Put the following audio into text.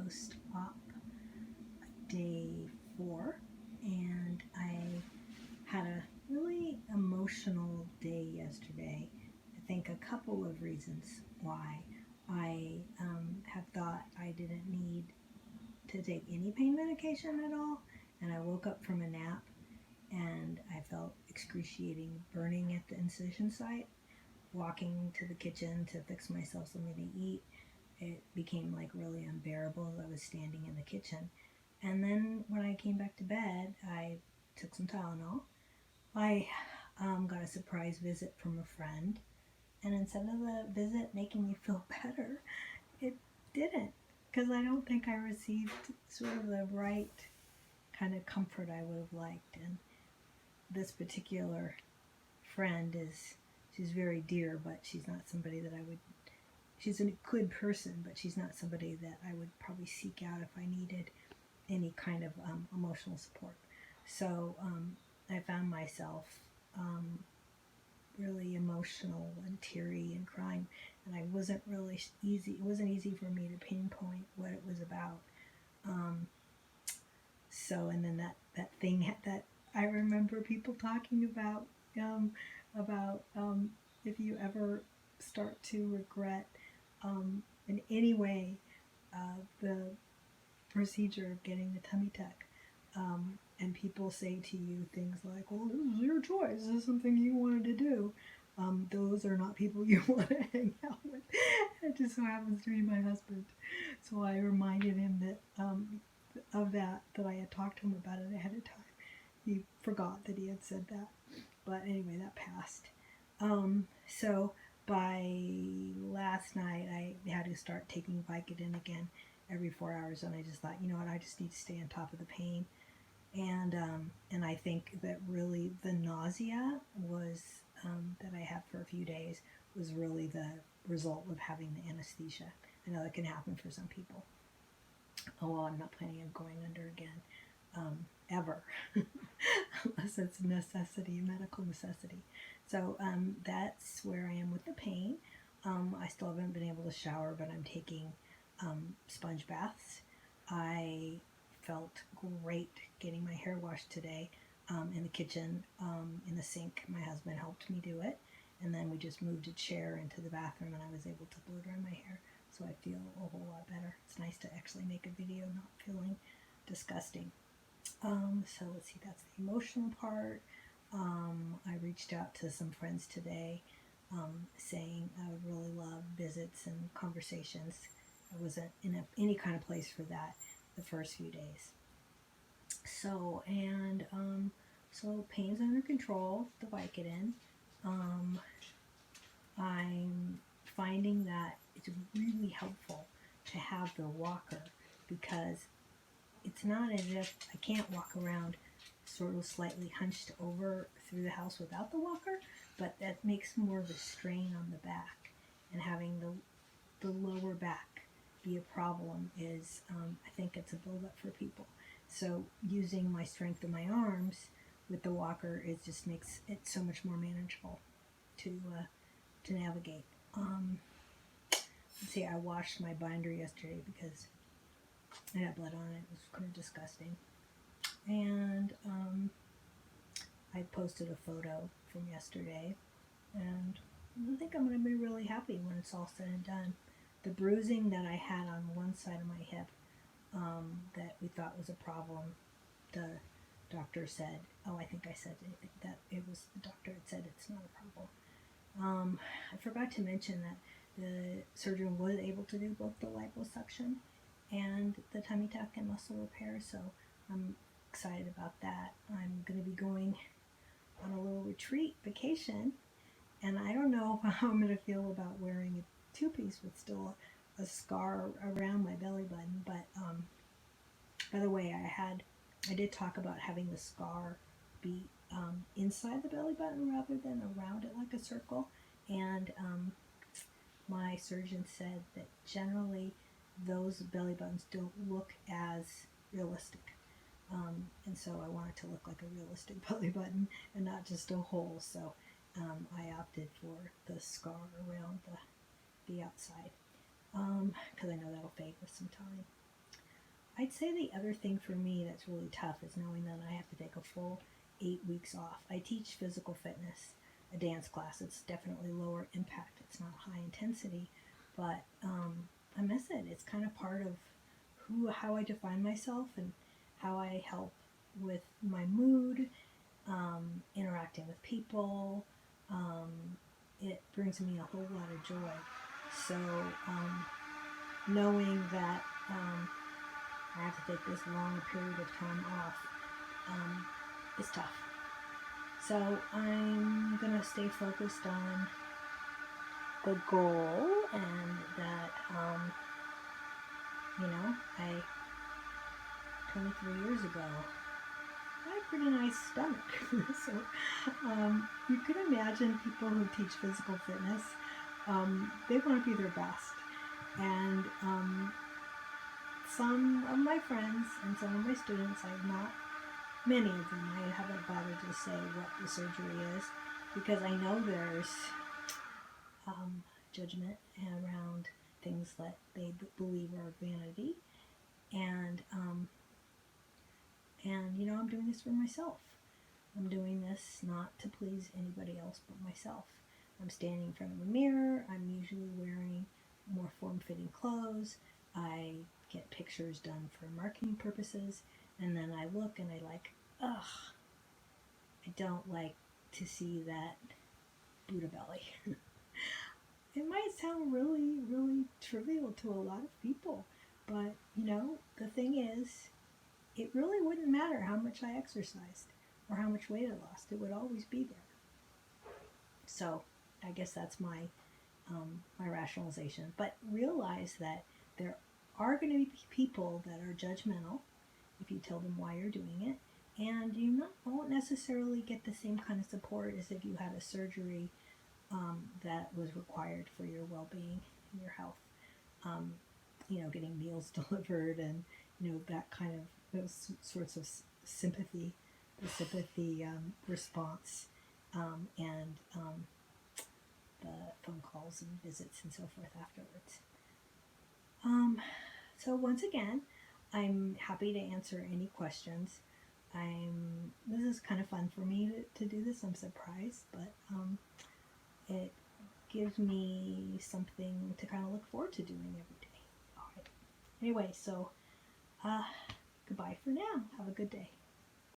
post op day 4, and I had a really emotional day yesterday. I think a couple of reasons why. I have thought I didn't need to take any pain medication at all, and I woke up from a nap and I felt excruciating burning at the incision site. Walking to the kitchen to fix myself something to eat, it became like really unbearable as I was standing in the kitchen. And then when I came back to bed, I took some Tylenol. I got a surprise visit from a friend, and instead of the visit making me feel better, it didn't, because I don't think I received sort of the right kind of comfort I would have liked. And this particular friend she's very dear, but she's not somebody that I would, she's a good person, but she's not somebody that I would probably seek out if I needed any kind of emotional support. So I found myself really emotional and teary and crying, and it wasn't easy for me to pinpoint what it was about. So, and then that thing that I remember people talking about, if you ever start to regret in any way the procedure of getting the tummy tuck, and people say to you things like, well, this is your choice, this is something you wanted to do, those are not people you want to hang out with. It just so happens to be my husband. So I reminded him that of that I had talked to him about it ahead of time. He forgot that he had said that. But anyway, that passed. So by last night, I had to start taking Vicodin again every 4 hours, and I just thought, you know what, I just need to stay on top of the pain. And I think that really the nausea was that I had for a few days was really the result of having the anesthesia. I know that can happen for some people. Oh, well, I'm not planning on going under again, ever, unless it's a necessity, medical necessity. So that's where I am with the pain. I still haven't been able to shower, but I'm taking sponge baths. I felt great getting my hair washed today in the kitchen, in the sink. My husband helped me do it, and then we just moved a chair into the bathroom, and I was able to blow dry my hair. So I feel a whole lot better. It's nice to actually make a video not feeling disgusting. So let's see, that's the emotional part. I reached out to some friends today saying I would really love visits and conversations. I wasn't in any kind of place for that the first few days. So, and so pain's under control, the Vicodin. I'm finding that it's really helpful to have the walker, because it's not as if I can't walk around sort of slightly hunched over through the house without the walker, but that makes more of a strain on the back, and having the lower back be a problem is, I think it's a buildup for people. So using my strength in my arms with the walker, it just makes it so much more manageable to navigate. Let's see, I washed my binder yesterday because I had blood on it. It was kind of disgusting. And I posted a photo from yesterday, and I think I'm going to be really happy when it's all said and done. The bruising that I had on one side of my hip, that we thought was a problem, the doctor said, I think that it was, the doctor had said it's not a problem. I forgot to mention that the surgeon was able to do both the liposuction and the tummy tuck and muscle repair, so I'm excited about that. I'm going to be going on a little retreat vacation, and I don't know how I'm going to feel about wearing a two-piece with still a scar around my belly button. But by the way, I did talk about having the scar be inside the belly button rather than around it like a circle, and my surgeon said that generally those belly buttons don't look as realistic. And so I want it to look like a realistic belly button and not just a hole. So I opted for the scar around the outside, because I know that'll fade with some time. I'd say the other thing for me that's really tough is knowing that I have to take a full 8 weeks off. I teach physical fitness, a dance class. It's definitely lower impact. It's not high intensity, but I miss it. It's kind of part of how I define myself and how I help with my mood, interacting with people. It brings me a whole lot of joy. So knowing that I have to take this long period of time off is tough. So I'm going to stay focused on the goal, and that, you know, 23 years ago, I had a pretty nice stomach. So you can imagine people who teach physical fitness, they want to be their best. And some of my friends and some of my students, many of them, I haven't bothered to say what the surgery is, because I know there's judgment around things that they believe are vanity. And you know, I'm doing this for myself. I'm doing this not to please anybody else but myself. I'm standing in front of a mirror. I'm usually wearing more form-fitting clothes. I get pictures done for marketing purposes, and then I look and I don't like to see that Buddha belly. It might sound really, really trivial to a lot of people, but you know, the thing is, it really wouldn't matter how much I exercised or how much weight I lost. It would always be there. So I guess that's my rationalization. But realize that there are going to be people that are judgmental if you tell them why you're doing it, and you won't necessarily get the same kind of support as if you had a surgery that was required for your well-being and your health. You know, getting meals delivered, and you know, that kind of, those sorts of sympathy, the sympathy response, and the phone calls and visits and so forth afterwards. So once again, I'm happy to answer any questions. This is kind of fun for me to do this. I'm surprised, but it gives me something to kind of look forward to doing every day. All right. Anyway, so goodbye for now. Have a good day.